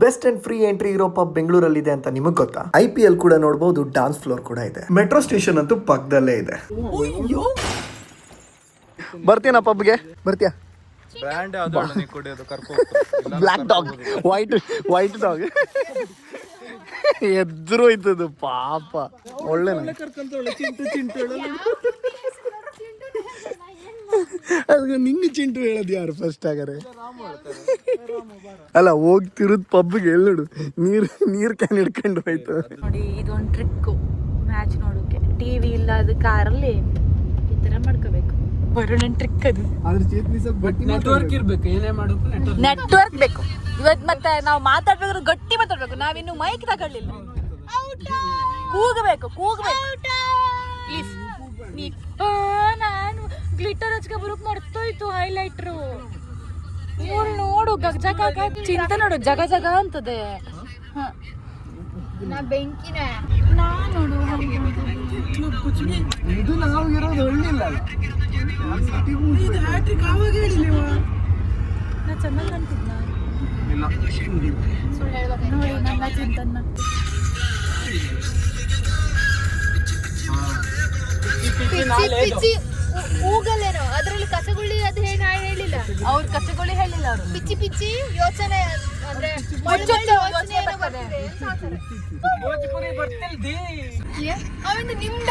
Best and free entry ಇರೋ pub ಬೆಂಗಳೂರಲ್ಲಿದೆ ಅಂತ ನಿಮಗೆ ಗೊತ್ತಾ? IPL ಕೂಡ ನೋಡಬಹುದು, ಡಾನ್ಸ್ ಫ್ಲೋರ್ ಕೂಡ ಇದೆ, ಮೆಟ್ರೋ ಸ್ಟೇಷನ್ ಅಂತೂ ಪಕ್ಕದಲ್ಲೇ ಇದೆ. ಬರ್ತೀಯಾ ಪಬ್ಗೆ? ಬರ್ತೀಯಾ? ಬ್ಲಾಕ್ ಡಾಗ್, ವೈಟ್ ಡಾಗ್ ಎದ್ರು ಇದ್ದದು ಪಾಪ. ಒಳ್ಳೆ ಅದಕ್ಕೆ ನಿಂಗೆ ಚಿಂಟು ಹೇಳೋದು ಯಾರು ಫಸ್ಟ್ ಆಗರೆ? ಅಲ್ಲ ಹೋಗ್ತಿರೋದು ಪಬ್ಗೆ ಎಲ್ಲೋಡು ನೀರ್ ಕ್ಯಾನ್ ಹಿಡ್ಕೊಂಡು ಹೋಯ್ತು ನೋಡಿ. ಇದೊಂದು ಟ್ರಿಕ್ ಮ್ಯಾಚ್ ನೋಡೋಕೆ. ಟಿವಿ ಇಲ್ಲ, ಅದು ಕಾರಲ್ಲಿ ಈ ತರ ಮಾಡ್ಕೋಬೇಕು. ಬರೋಣ ಟ್ರಿಕ್ ಅದು. ನೆಟ್ವರ್ಕ್ ಇರ್ಬೇಕು, ಏನೇ ಮಾಡೋದು ನೆಟ್ವರ್ಕ್ ಬೇಕು. ಇವತ್ತು ಮತ್ತೆ ನಾವು ಮಾತಾಡ್ಬೇಕಾದ್ರೆ ಗಟ್ಟಿ ಮಾತಾಡ್ಬೇಕು. ನಾವಿನ್ನು ಮೈಕ್ ತಗೊಳ್ಳಿಲ್ಲ. ಕೂಗಬೇಕು ಪ್ಲೀಸ್. ನಾನು ಗ್ಲಿಟರ್ ಹಚ್ಕ ಬರೋಕ್ ಮರ್ತೋಯ್ತು ಹೈಲೈಟ್ರು. ನೋಡು ಚಿಂತ ನೋಡು, ಜಗ ಜಗ ಅಂತದೆ. ನಾ ಬೆಂಕಿನ ನೋಡು. ಇದು ನಾವು ಇರೋದು ಹಳ್ಳಿಲ್ಲ. ನಾ ಚೆನ್ನಾಗಿ ಕಾಣ್ತಿದ್ನ? ಸುಳ್ಳು ಹೇಳ್ಬೇಕು ನೋಡಿ ನನ್ನ ಚಿಂತನ್ನ. ಹೂಗಲ್ಲೇನೋ ಅದ್ರಲ್ಲಿ ಕಸಗುಳಿ ಅದು ಹೇಗೆ ಹೇಳಿಲ್ಲ ಅವ್ರು. ಕಚ್ಚಗುಳಿ ಹೇಳಿಲ್ಲ ಅವರು. ಪಿಚ್ಚಿ ಪಿಚ್ಚಿ ಯೋಚನೆ ಅಂದ್ರೆ ಅವಂದು ನಿಮ್ದ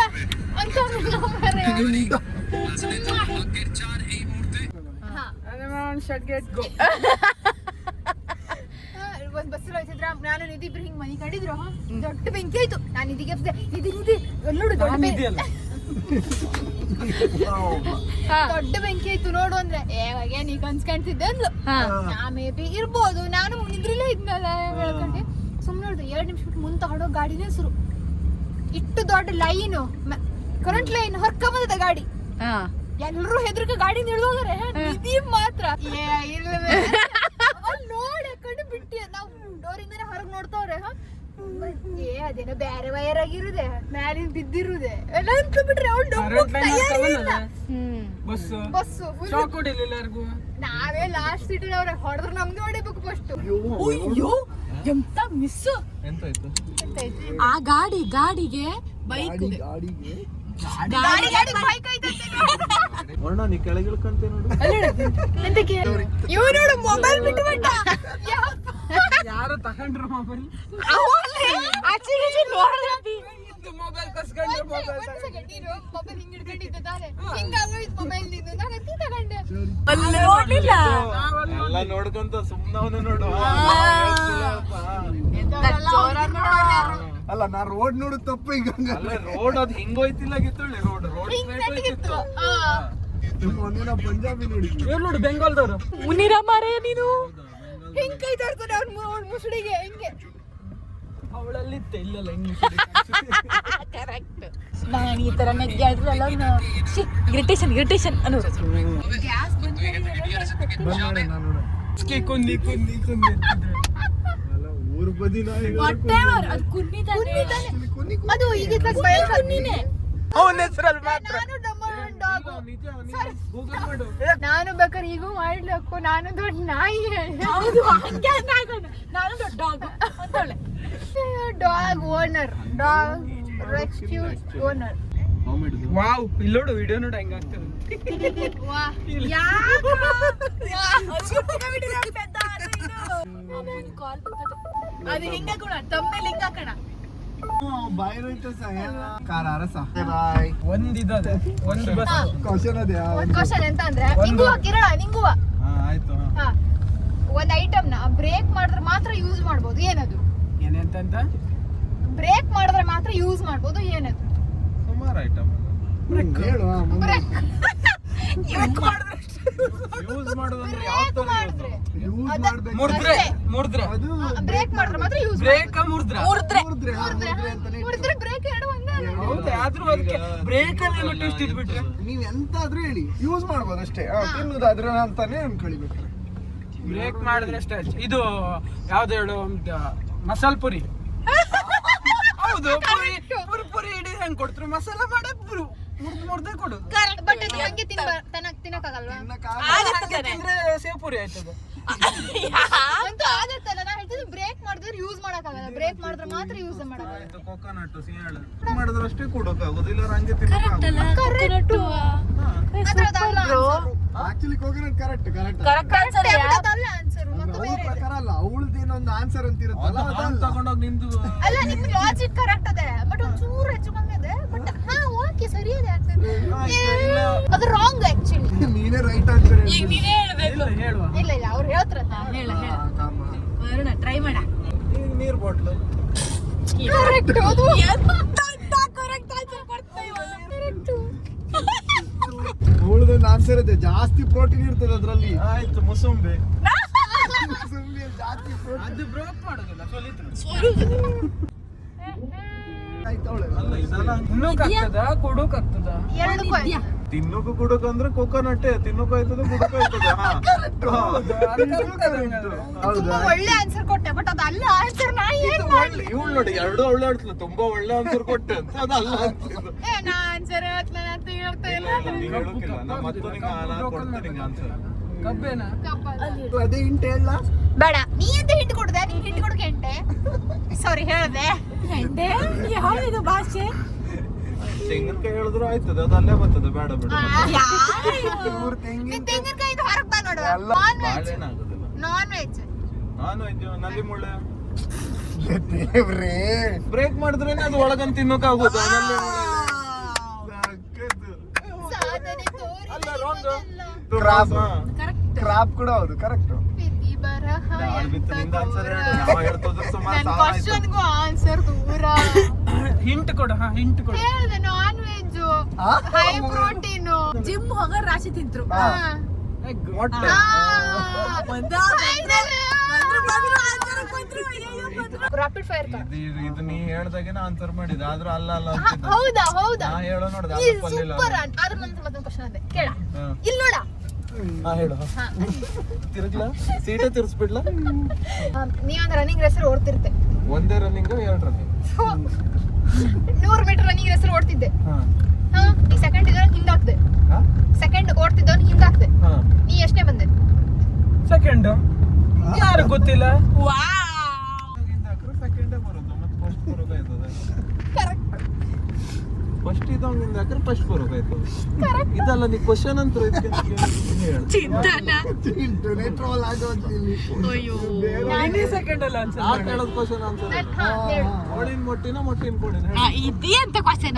ಅಂತ ಒಂದ್ ಬಸ್ ಹೋಯ್ತಿದ್ರ ನಾನು ನಿಧಿಬ್ರು ಹಿಂಗ್ ಮನಿ ಕಂಡಿದ್ರು. ದೊಡ್ಡ ಬೆಂಕಿ ಆಯ್ತು. ನಾನು ನಿಧಿಗೆ ನಿಧಿ ನೋಡು ದೊಡ್ಡ ಬೆಂಕಿ ಆಯ್ತು ನೋಡು ಅಂದ್ರೆ ಯಾವಾಗ ನೀ ಕನ್ಸ್ಕೊಂತಿದ್ದೆ ಅಂದ್ಲು. ನಾ ಮೇ ಬಿ ಇರ್ಬೋದು, ನಾನು ನಿದ್ರಿಲೇ ಇದ್ನಲ್ಲ ಹೇಳ್ಕೊಂಡೆ. ಸುಮ್ನೆ ನೋಡ್ದು 2 ನಿಮಿಷ ಬಿಟ್ಟು ಮುಂದೆ ತಗೊಂಡೋ ಗಾಡಿನೇ ಹೆಸರು ಇಟ್ಟು ದೊಡ್ಡ ಲೈನು, ಕರೆಂಟ್ ಲೈನ್ ಹೊರ್ಕೊಂಬಂದ ಗಾಡಿ. ಎಲ್ರು ಹೆದ್ರಕ ಗಾಡಿ ನಿಲ್ದೋಗ್ರೆ, ನಿಧಿ ಮಾತ್ರ ನೋಡಿ ಕಣ್ಣು ಬಿಟ್ಟಿ. ನಾವು ಡೋರಿಂದಾನೆ ಹೊರಗ್ ನೋಡ್ತಾವ್ರೆ. ಅದೇನೋ ಬ್ಯಾರೆ ವೈರ್ ಆಗಿರುದೆ, ಮ್ಯಾಲಿನ ಬಿದ್ದಿರುದೆ ಎಲ್ಲ ಅಂತ ಬಿಟ್ರೆ ನಾವೇ ಲಾಸ್ಟ್ ಸೀಟ್ ಅವ್ರೆ ಹೊಡೆದ್ರೆ ನಮ್ಗೆ ಹೊಡಿಬೇಕು ಫಸ್ಟ್. ಎಂತ ಮಿಸ್. ಆ ಗಾಡಿಗೆ ಬೈಕ್ ಇವ್ ನೋಡು ಮೊಬೈಲ್ ಬಿಟ್ಟು ಯಾರು ತಗೊಂಡ್ರು ಮೊಬೈಲ್. ಮೊಬೈಲ್ ಕಸ್ಕೊಂಡ್ರು. ಮೊಬೈಲ್ ಹಿಂಗ್ ಹಿಡ್ಕೊಂಡಿದ್ದೆ ತಾನೆ, ಹಿಂಗಾಗೋಯ್ತು ಮೊಬೈಲ್ ನಿಂದು. ನಾನು ಎತ್ತಿ ತಗೊಂಡೆ. ನೋಡ್ಲಿಲ್ಲ. ಎಲ್ಲ ನೋಡ್ಕೊಂತ ಸುಮ್ಮನೆ ನೋಡು. ಅಲ್ಲ ನಾ ರೋಡ್ ನೋಡು ತಪ್ಪು. ಈಗ ರೋಡ್ ಅದು ಹಿಂಗೋಯ್ತಿಲ್ಲ ಗಿತ್ತೊಳ್ಳಿ. ರೋಡ್ ಹಿಂಗಿತ್ತು. ಒಂದಿನ ಪಂಜಾಬಿ ನೋಡಿದ್ವಿ. ನೋಡು ಬೆಂಗಾಲ್ದವ್ರು. ಮುನಿರ ಮಾರೇ ನೀನು. ಹಿಂಗ್ ಕೈ ತೋರ್ತಾನೆ ಅವ್ನ ಮುಸುಡಿಗೆ ಹಿಂಗೆ. ಅವಳಲ್ಲಿತ್ತೆ ಇಲ್ಲಲ್ಲ ಹಿಂಗೆ. ಕರೆಕ್ಟ್. ನಾನು ಈ ತರ ನೆಗ್ಗೆ ಆದ್ರಲ್ಲ ಇರಿಟೇಷನ್ ಅನ್ನೋದು. ಗ್ಯಾಸ್ ಕುಂದಿ ಊರ್ ಬದಿ ಅದು ಈಗ ಕುನ್ನಿನೇ. ಅವನ ಹೆಸರಲ್ಲಿ ಮಾತ್ರ. ನಾನು ಬೇಕಾದ್ರೆ ಈಗೂ ಮಾಡ್ಲಕ್ಕು. ನಾನು ದೊಡ್ಡ ನಾಯಿ. ನಾನು ದೊಡ್ಡ ಡಾಗ್ ಅಂತೇಳಿ. Dog owner, dog rescue owner. Wow, ಇಲ್ಲಿ ನೋಡು ವಿಡಿಯೋ ನೋಡು ಹೆಂಗ ಆಗ್ತದೆ. ಅದು ಹಿಂಗ ಕೂಡ ತಮ್ಮೇಲೆ ಹಿಂಗ ಹಾಕೋಣ. ಬಾಯ್ ರೈತ ಕಾರ ಅರಸ ಬಾಯ್. ಒಂದಿದೆ ಒಂದು ಬಸ್. ಕ್ವಶನ್ ಅದೇ ಒಂದ್ ಕ್ವಶನ್ ಎಂತ ಅಂದ್ರೆ, ನಿಂಗುವ ಕಿರಣ ನಿಂಗುವ ಆಯ್ತು. ಒಂದ್ ಐಟಮ್ ನ ಬ್ರೇಕ್ ಮಾಡಿದ್ರೆ ಮಾತ್ರ ಯೂಸ್ ಮಾಡ್ಬೋದು, ಏನದು? ಏನಂತ ಬ್ರೇಕ್ ಮಾಡಿದ್ರೆ ಮಾತ್ರ ಯೂಸ್ ಮಾಡ್ಬೋದು, ಏನದು? ಸುಮಾರು ಐಟಮ್ ಹೇಳು. ಯೂಸ್ ಮಾಡೋದಂದ್ರೆ ಯಾವ ತರ ಮಾಡಿದ್ರೆ ಮುರ್ದ್ರೆ ಅದು ಬ್ರೇಕ್ ಮಾಡಿದ್ರೆ ಮಾತ್ರ ಯೂಸ್. ಬ್ರೇಕ್ ಮುರಿದ್ರೆ ಮುರಿದ್ರೆ ಬ್ರೇಕ್ ಎರಡು ಒಂದೇ. ಹೌದಾ? ಆದ್ರೂ ಅದಕ್ಕೆ ಬ್ರೇಕ್ ಅಲ್ಲಿ ಟ್ವಿಸ್ಟ್ ಇದ್ಬಿಟ್ರೆ ನೀವ್ ಎಂತಾದ್ರೂ ಹೇಳಿ ಯೂಸ್ ಮಾಡ್ಬೋದು ಅಷ್ಟೇ. ತಿನ್ನುದಾದ್ರೆ ಅಂತಾನೆ ಅನ್ಕೊಳಿಬಿಟ್ರೆ ಬ್ರೇಕ್ ಮಾಡಿದ್ರೆ ಅಷ್ಟೇ. ಇದು ಯಾವ್ದು ಹೇಳು, ಮಸಾಲ ಪುರಿ. ಹೌದು, ಪುರಿ ಇಡೀ ಹೆಂಗ್ ಕೊಡ್ತಾರೆ, ಮಸಾಲ ಮಾಡೇ ಮುರ್ದೇ ಕೊಡುದು. ಬಟ್ ಅದು ಹಂಗೆ ತಿನ್ನಕ್ಕಾಗಲ್ವಾ? ತಿಂದ್ರೆ ಸೇವ್ ಪುರಿ ಆಯ್ತದ. ಅಂತೂ ಆಗತ್ತಲ್ಲ. ನಾ ಹೇಳ್ತಿದ್ದು ಬ್ರೇಕ್ ಮಾಡಿದ್ರೆ ಯೂಸ್ ಮಾಡಕ್ಕಾಗಲ್ಲ, ಬ್ರೇಕ್ ಮಾಡಿದ್ರೆ ಮಾತ್ರ ಯೂಸ್ ಮಾಡಕ್ಕಾಗಲ್ಲ. ಆಯ್ತು ಕೊಕೊನಟ್ ಸಿಯಾಳು ಮಾಡಿದ್ರೆ ಅಷ್ಟೇ ಕೊಡೋಕ್ಕಾಗೋದು, ಇಲ್ಲ ಹಂಗೆ ತಿನ್ನೋಕ್ಕಾಗೋದು. ಆದ್ರೆ ಅದಲ್ಲ answer. Actually coconut correct correct ಅದೇ ಅದಲ್ಲ answer. ಮತ್ತೆ ಬೇರೆ ಪ್ರಕಾರ ಅಲ್ಲ, ಅವಳದೇನೊಂದು ಆನ್ಸರ್ ಅಂತ ಇರುತ್ತಲ್ಲ ಅದು ಹಾಲು ತಗೊಂಡೋಗಿ ನಿಂದು ಅಲ್ಲ, ನಿಮ್ ಲಾಜಿಕ್ ಕರೆಕ್ಟ್ ಅದೇ, ಬಟ್ ಒಂದ್ ಚೂರು ಹೆಚ್ಚು ಕಮ್ಮಿ ಇದೆ. ಬಟ್ ಹಾ ಓಕೆ ಸರಿ ಇದೆ answer. ಅದು ರಾಂಗ್ ಆಕ್ಚುಲಿ. ನೀನೇ ರೈಟ್ ಆನ್ಸರ್ ಈಗ ನೀನೇ ಹೇಳ್ಬೇಕು. ಹೇಳುವ ಇಲ್ಲ ಇಲ್ಲ ಅವ್ರು ಹೇಳ್ತಾರಲ್ಲ. ಹೇಳ ವರುಣ ಟ್ರೈ ಮಾಡ. ಈಗ ನೀರ್ ಬಾಟ್ಲು ಕರೆಕ್ಟ್ ಅದು. ಕರೆಕ್ಟ್ ಆನ್ಸರ್ ಕೊಡ್ತಾ ಅವಳದೊಂದು ಆನ್ಸರ್ ಇದೆ, ಜಾಸ್ತಿ ಪ್ರೋಟೀನ್ ಇರ್ತದೆ ಅದ್ರಲ್ಲಿ. ಆಯ್ತು ಮುಸುಂಬಿ. ಮುಸುಂಬಿ ಜಾಸ್ತಿ ಪ್ರೋಟೀನ್ ಅದು ಬ್ರೇಕ್ ಮಾಡೋದಿಲ್ಲ, ಸೋಲಿದ್ರು. ಆಯ್ತು ಅವಳು. ಅಲ್ಲ ಇದೆಲ್ಲ ತಿನ್ನೋಕಾಗ್ತದ ಕೊಡೋಕಾಗ್ತದ? ಎರಡಕ್ಕೂ ಆಯ್ತು. ತಿನ್ನೋಕು ಕುಡಕ್ ಅಂದ್ರೆ ಕೊಕೊನಟ್ಟೆ ತಿನ್ನೋಕು ಆಯ್ತದ ಕುಡಕ್ ಆಯ್ತದ. ತುಂಬಾ ಒಳ್ಳೆ ಆನ್ಸರ್ ಕೊಟ್ಟೆ, ಬಟ್ ಅದಲ್ಲ ಆನ್ಸರ್. ನಾ ಏನ್ ಮಾಡ್ಲಿ? ಇವಳು ನೋಡಿ ಎರಡು ಒಳ್ಳೆ ಆಡ್ತಲ್ಲ, ತುಂಬಾ ಒಳ್ಳೆ ಆನ್ಸರ್ ಕೊಟ್ಟೆ ಅಂತ ಅದಲ್ಲ ಅಂತಿದ್ದು. ನಾ ಆನ್ಸರ್ ಹೇಳ್ತಾನೆ ಅಂತ ಹೇಳ್ತಾ ಇಲ್ಲ. ನೀನ್ ಹೇಳೋಕಿಲ್ಲ, ನಾ ಮತ್ತೆ ನಾನು ಕೊಡ್ತೀನಿ ನಿಂಗೆ ಆನ್ಸರ್. ಕಬ್ಬೇನ ಅದೇ ಇಂಟ್ ಹೇಳ. ಬೇಡ, ನೀ ಅಂತ ಹಿಂಟ್ ಕೊಡ್ದೆ, ನೀನ್ ಹಿಂಟ್ ಕೊಡಕ್ಕೆ ಎಂಟೆ. ಸಾರಿ ಹೇಳ್ದೆ. ಯಾವ್ದು ಭಾಷೆ? ತೆಂಗಿನಕಾಯಿ ಹೇಳಿದ್ರು ಆಯ್ತದ, ಅದು ಅಲ್ಲೇ ಬರ್ತದೆ, ಬೇಡ ಬಿಡು. ನೀನ್ ತೆಂಗಿನಕಾಯಿ ಹೊರಗ್ ಬಾ ನೋಡುವ. ನಾನ್ ವೆಜ್, ಬಾಳೆನಾಗುದಿಲ್ಲ. Non veg. ನಾನು ವೆಜ್, ನಲ್ಲಿ ಮುಳ್ಳೆ ದೇವ್ರೇ, ಬ್ರೇಕ್ ಮಾಡಿದ್ರೇನೆ ಅದು ಒಳಗಂತ ತಿನ್ನೋಕಾಗೋದು. ನಲ್ಲಿ ಸಾಧನೆ ಅಲ್ಲ, wrong. ಕ್ರಾಬ್ ಕ್ರಾಬ್ ಕೂಡ ಹೌದು, ಕರೆಕ್ಟ್. ಪ್ರೀತಿ ಬರಹ ನಿಂದ ಆನ್ಸರ್ ಹೇಳು, ನಾವು ಹೇಳ್ತೋದ್ರೆ ಸುಮಾರು ನನ್ ಸಾಲ ಆಯ್ತು. ಕ್ವಶನ್ಗೂ ಆನ್ಸರ್ ದೂರ. ಹಿಂಟ್ ಕೊಡು. ಹಾ ಹಿಂಟ್ ಕೊಡು. ಹೇಳ್ದೆ non veg, high protein. Gym ಹೋಗ ರಾಶಿ ತಿಂತ್ರು. ಮೊಟ್ಟೆ. ರಾಪಿಡ್ ಫೈರ್ ಇದು ನೀ ಹೇಳ್ದಾಗೇನ ಆನ್ಸರ್ ಮಾಡಿದ, ಆದ್ರೂ ಅಲ್ಲ ಅಲ್ಲ ಅಂತಿದ್ದ. ಹೌದಾ ಹೌದಾ. ನಾ ಹೇಳೋ ನೋಡ್ದ ಸೂಪರ್. ಅದ್ರ ಮತ್ತೊಂದು ಕ್ವಶನ್ ಅದೇ ಕೇಳ. ಇಲ್ಲಿ ನೋಡ. ಹೇಳು. ತಿರುಗ್ಲಾ ಸೀಟ ತಿರ್ಸ್ಬಿಡ್ಲಾ? ನೀವೊಂದು ರನ್ನಿಂಗ್ ರೇಸರ್ ಓಡ್ತಿರ್ತೆ. ಒಂದೇ running 2 running 100 meter running racer ಓಡ್ತಿದ್ದೆ. ನೀ ಸೆಕೆಂಡ್ ಇದ್ದವನ್ ಹಿಂದಾಕ್ದೆ. ಸೆಕೆಂಡ್ ಓಡ್ತಿದ್ದವನ್ ಹಿಂದಾಕ್ದೆ. ನೀ ಎಷ್ಟೇ ಬಂದೆ? ಸೆಕೆಂಡ್. ಯಾರು ಗೊತ್ತಿಲ್ಲ. ಸೆಕೆಂಡೇ ಬರೋದು, ಮತ್ತೆ ಫಸ್ಟ್ ಬರೋಕಾಯ್ತದೆ. ಫಸ್ಟ್ ಇದ್ದವಂಗಿಂದ ಹಾಕ್ರೆ ಫಸ್ಟ್ ಬರೋಕಾಯ್ತದೆ. ಇದಲ್ಲ ನೀ ಕ್ವಶನ್ ಅಂತ ಚಿಂತನ ಟ್ರೋಲ್ ಆಗೋದು ಇಲ್ಲಿ. ಇನ್ನೇ ಸೆಕೆಂಡ್ ಅಲ್ಲ ಆನ್ಸರ್ ಯಾಕೆ ಹೇಳೋದು ಕ್ವಶನ್ ಆನ್ಸರ್? ಕೋಳಿನ ಮೊಟ್ಟಿನ ಕೋಳಿನ ಇದೇ ಅಂತ ಕ್ವಶನ್.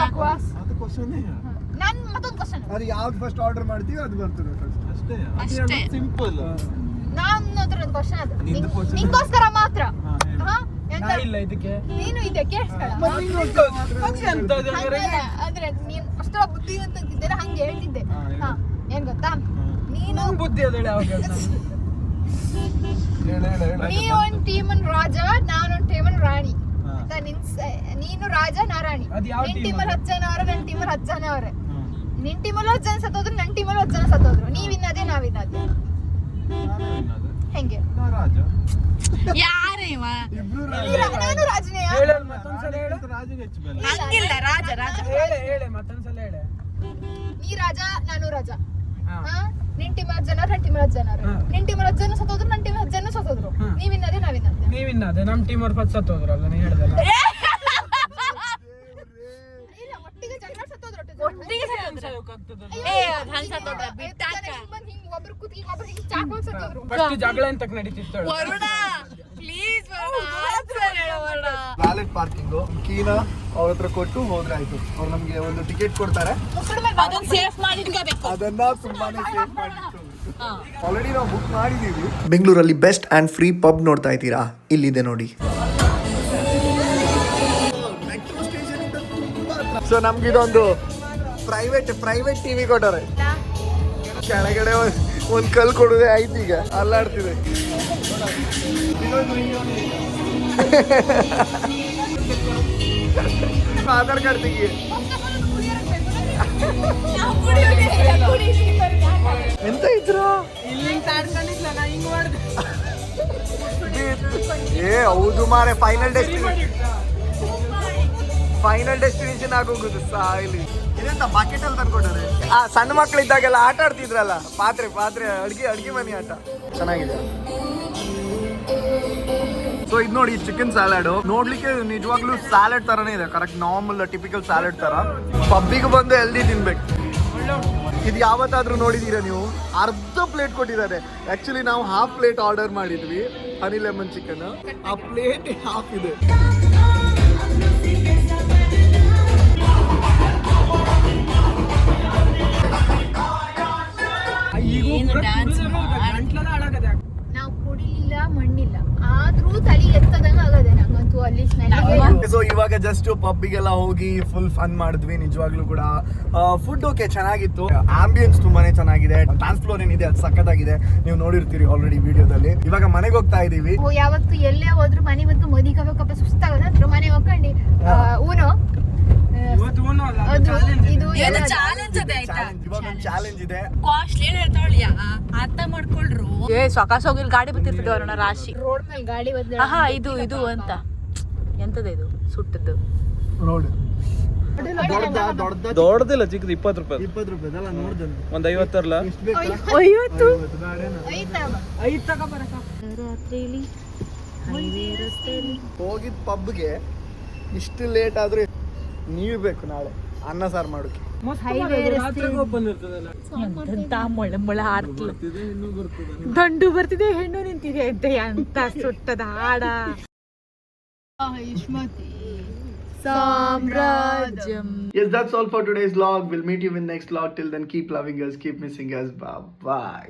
ಅದು ಕ್ವಶನ್ನೇ ನನ್ ಮತ್ತೊಂದು ಕ್ವಶನ್. ಅದು ಯಾವ್ದು ಫಸ್ಟ್ ಆರ್ಡರ್ ಮಾಡ್ತೀವಿ ಅದು ಬರ್ತದೆ first. ಅಷ್ಟೇ ಸಿಂಪಲ್. ನಾನು ಹತ್ರ ಒಂದು ಕ್ವಶನ್ ಅದು ನಿಂದು question. ನಿಂಗೋಸ್ಕರ ಮಾತ್ರ. ಹೇಳು. ಹಾ ಎಂತ? ನಾ ಇಲ್ಲ ಇದಕ್ಕೆ. ನೀನು ಇದೆ ಕೇಳಿಸ್ಕೊಳ್ಳ. ಪಕ್ಷಿ ಅಂತ ಅದು ಅಂದ್ರೆ ಹಂಗಲ್ಲ, ಅಂದ್ರೆ ನೀನ್ ಅಷ್ಟರ ಬುದ್ಧಿವಂತ ಅಂತಿದ್ದೇನೆ, ಹಂಗೆ ಹೇಳ್ತಿದ್ದೆ. ಹೇಳು. ಹಾ ಏನ್ ಗೊತ್ತಾ, ನೀನು ನಂಗ್ ಬುದ್ಧಿ ಅದಳೆ ಅವಾಗ. ಹೇಳು. ನೀ ಒಂದ್ ಟೀಮನ್ ರಾಜ, ನಾನೊಂದ್ ಟೀಮನ್ ರಾಣಿ ಹಾ. ಅಂತ. ನೀನು ರಾಜ, ನಾ ರಾಣಿ. ಅದ್ ಯಾವ ನಿನ್ team ಟೀಮಲ್ಲಿ ಅದು? 10 ಜನ ಅವ್ರೆ, ನನ್ ಟೀಮಲ್ಲಿ 10 ಜನ ಅವ್ರೆ. ನಿನ್ ಟೀಮಲ್ಲಿ 10 ಜನ ಸತ್ತೋದ್ರು, ನನ್ ಟೀಮಲ್ಲಿ 10 ಜನ ಸತ್ತೋದ್ರು. ನೀವಿನ್ನದೇ ನಾವಿನ್ನದೇ. ಹೆಂಗೆ? ರಾಜ ಯಾರೇ ಇವ? ಇಬ್ರು ಇಲ್ಲ, ನಾನು ರಾಜನೇಯ. ಹೇಳು ಮತ್ತೊಂದ್ಸಲ ಹೇಳು. ರಾಜಿಗೆ ಹೆಚ್ಚು ಬೆಲೆ. ಹಂಗಿಲ್ಲ, ರಾಜ ರಾಜ. ಹೇಳೆ ಮತ್ತೊಂದ್ಸಲ ಹೇಳೆ. ನೀ ರಾಜ, ನಾನು ರಾಜ. ಹಾ. ಹಾ? ನಿನ್ ಟೀಮ್ 10 ಜನ, ನನ್ ಟೀಮ್ 10 ಜನ ಅವ್ರೆ. ಹಾ. ನಿನ್ ಟೀಮ್ 10 ಜನ ಸತ್ತೋದ್ರು, ನನ್ ಟೀಮ್ 10 ಜನ ಸತ್ತೋದ್ರು. ಹಾ. ನೀವಿನ್ನದೇ ನಾವಿನ್ನದೇ. ನೀವಿನ್ನದೆ ನಮ್ ಟೀಮ್ ಅವ್ರು ಫಸ್ಟ್ ಸತ್ತೋದ್ರಲ್ಲ, ನೀ ಹೇಳ್ದಲ್ಲ. ಇಲ್ಲ, ಒಟ್ಟಿಗೆ ಜಗಳ ಸತ್ತೋದ್ರು. ಒಟ್ಟಿಗೆ ಸಾಯೋಕಾಗ್ತದಲ್ಲ. ಏ ಹಂಸ ದೊಡ್ಡ ಬಿಟ್ಟಾಕ. ಹಿಂಗ್ ಒಬ್ರು ಕುತ್ತಿ ಒಬ್ರು ಹಿಂಗ್ ಚಾಕು ಸತ್ತೋದ್ರು. ಫಸ್ಟ್ ಜಗಳ ಅಂತ ನಡೀತಿತ್ತು. ವರುಣ ಪ್ಲೀಸ್ ವರುಣ ಆನ್ಸರ್ ಹೇಳು ವರುಣ. ವ್ಯಾಲೆಟ್ ಪಾರ್ಕಿಂಗು ಕೀನ ಅವ್ರ ಹತ್ರ ಕೊಟ್ಟು ಹೋದ್ರಾಯ್ತು. ಅವ್ರು ನಮ್ಗೆ ಒಂದು ಟಿಕೆಟ್ ಕೊಡ್ತಾರೆ, ಅದನ್ನ ಸೇಫ್ ಮಾಡಿ ಇಟ್ಕೋಬೇಕು. ಅದನ್ನ ತುಂಬಾನೇ ಸೇಫ್ ಮಾಡಿಟ್ಟು ಆಲ್ರೆಡಿ ನಾವು ಬುಕ್ ಮಾಡಿದೀವಿ. ಬೆಂಗಳೂರಲ್ಲಿ ಬೆಸ್ಟ್ ಅಂಡ್ ಫ್ರೀ ಪಬ್ ನೋಡ್ತಾ ಇದ್ದೀರಾ, ಇಲ್ಲಿದೆ ನೋಡಿ. ಸೊ ನಮ್ಗೆ ಇದೊಂದು ಪ್ರೈವೇಟ್ ಟಿವಿ ಕೊಟ್ಟಾರೆ. ಕೆಳಗಡೆ ಒಂದ್ ಕಲ್ ಕೊಡುದೇ ಆಯ್ತು, ಈಗ ಅಲ್ಲಾಡ್ತಿದೆ. ಆಧಾರ್ ಕಾರ್ಡ್ ತೆಗಿ. ಎಂತ ಇದ್ರ ಏ ಹೌದು ಮಾರೆ, ಫೈನಲ್ ಡೆಸ್ಟಿನೇಷನ್ ಆಗೋಗುದು ಸಾಯಿಲಿ. ಇದೆಂತ ಬಕೆಟ್ ಅಲ್ಲಿ ತಂದ್ಕೊಟ್ಟಾರೆ. ಆ ಸಣ್ಣ ಮಕ್ಕಳಿದ್ದಾಗೆಲ್ಲ ಆಟ ಆಡ್ತಿದ್ರಲ್ಲ, ಪಾತ್ರೆ ಅಡ್ಗೆ ಮನೆ ಆಟ ಚೆನ್ನಾಗಿದೆ. ಸೊ ಸೊ ಇದು ನೋಡಿ ಚಿಕನ್ ಸ್ಯಾಲಡ್ ನೋಡ್ಲಿಕ್ಕೆ ನಿಜವಾಗ್ಲೂ ಸ್ಯಾಲಡ್ ತರನೇ ಇದೆ, ಕರೆಕ್ಟ್ ನಾರ್ಮಲ್ ಟಿಪಿಕಲ್ ಸ್ಯಾಲಡ್ ತರ. ಪಬ್ಬಿಗೆ ಬಂದು ಹೆಲ್ದಿ ತಿನ್ಬೇಕು. ಇದು ಯಾವತ್ತಾದ್ರೂ ನೋಡಿದೀರಾ ನೀವು? ಅರ್ಧ ಪ್ಲೇಟ್ ಕೊಟ್ಟಿದ್ದಾರೆ. ಆಕ್ಚುಲಿ ನಾವು ಹಾಫ್ ಪ್ಲೇಟ್ ಆರ್ಡರ್ ಮಾಡಿದ್ವಿ ಹನಿ ಲೆಮನ್ ಚಿಕನ್, ಆ ಪ್ಲೇಟ್ ಹಾಫ್ ಇದೆ. ನಾವು ಕುಡಿಲಿಲ್ಲ ಮಣ್ಣಿಲ್ಲ ಆದ್ರೂ ತಲೆ ಎತ್ತದಂಗ ಆಗದೆ ನಂಗಂತೂ ಅಲ್ಲಿ ಸ್ಮೆಲ್. ಸೊ ಇವಾಗ ಜಸ್ಟ್ ಪಬ್ಬಿಗೆಲ್ಲ ಹೋಗಿ ಫುಲ್ ಫನ್ ಮಾಡಿದ್ವಿ. ನಿಜವಾಗ್ಲೂ ಕೂಡ ಫುಡ್ ಓಕೆ ಚೆನ್ನಾಗಿತ್ತು, ಆಂಬಿಯನ್ಸ್ ತುಂಬಾನೇ ಚೆನ್ನಾಗಿದೆ, ಡಾನ್ಸ್ ಫ್ಲೋರ್ ಏನಿದೆ ಅದು ಸಖತ್ತಾಗಿದೆ, ನೀವು ನೋಡಿರ್ತೀರಿ ಆಲ್ರೆಡಿ ವಿಡಿಯೋದಲ್ಲಿ. ಇವಾಗ ಮನೆಗೆ ಹೋಗ್ತಾ ಇದೀವಿ. ಯಾವತ್ತು ಎಲ್ಲೇ ಹೋದ್ರು ಮನೆ ಬಂತು ಮದಿಕಬೇಕಪ್ಪ ಸುಸ್ತಾಗದ ಹತ್ರ ಮನೆ ಹೋಗ್ಕೊಂಡು ಊನು ಇವತ್ತು ಊನು ಅಲ್ಲ, ಅದು challenge ಇದೆ. ಇದು ಚಾಲೆಂಜ್ ಅದೇ ಆಯ್ತಾ? ಇವಾಗ ಒಂದು ಚಾಲೆಂಜ್ ಇದೆ. ಕಾಸ್ಟ್ಲಿ ಹೇಳ್ತಾವಳಿಯ ಅರ್ಥ ಮಾಡ್ಕೊಳ್ರು. ಸೊಕಾಸ್ ಹೋಗಿ ಗಾಡಿ ಬರ್ತಿರ್ತಿದ್ವಿ ಅವ್ರನ್ನ ರಾಶಿ. ರೋಡ್ ಮೇಲೆ ಗಾಡಿ ಬಂದ ಆಹಾ ಇದು ಅಂತ ಎಂತದ ಇದು ಸುಟ್ಟದ್ದು ರೋಡ್ ದೊಡ್ಡದಿಲ್ಲ, ಚಿಕ್ಕದು 20 ರೂಪಾಯಿ. 20 ರೂಪಾಯಿ ನೋಡ್ದೆ ಒಂದ್ 50 ಅಲ್ಲ. ಎಷ್ಟು ಬೇಕು? 50 ಐದು ತಗೊಬರಕ. ರಾತ್ರಿಲಿ ಹೈವೇ ರಸ್ತೆಲಿ ಹೋಗಿದ್ ಪಬ್ಗೆ ಇಷ್ಟು ಲೇಟ್ ಆದ್ರೂ ನೀವು ಬೇಕು ನಾಳೆ ಅನ್ನ ಸಾರು ಮಾಡೋಕೆ. ರಾತ್ರಿಗೆ ಓಪನ್ ಇರ್ತದಲ್ಲ. ಎಂತ ಮೊಳೆ ಹಾಡ್ತಿಲ್ಲ, ದಂಡು ಬರ್ತಿದೆ, ಹೆಣ್ಣು ನಿಂತಿದೆ ಅಂತ ಎಂತ ಸುಟ್ಟದ ಹಾಡ. ಸಾಮ್ರಾಜ್ಯಂ. Yes, that's all for today's vlog. We'll meet you in next vlog. Till then, keep loving us, keep missing us. Bye bye.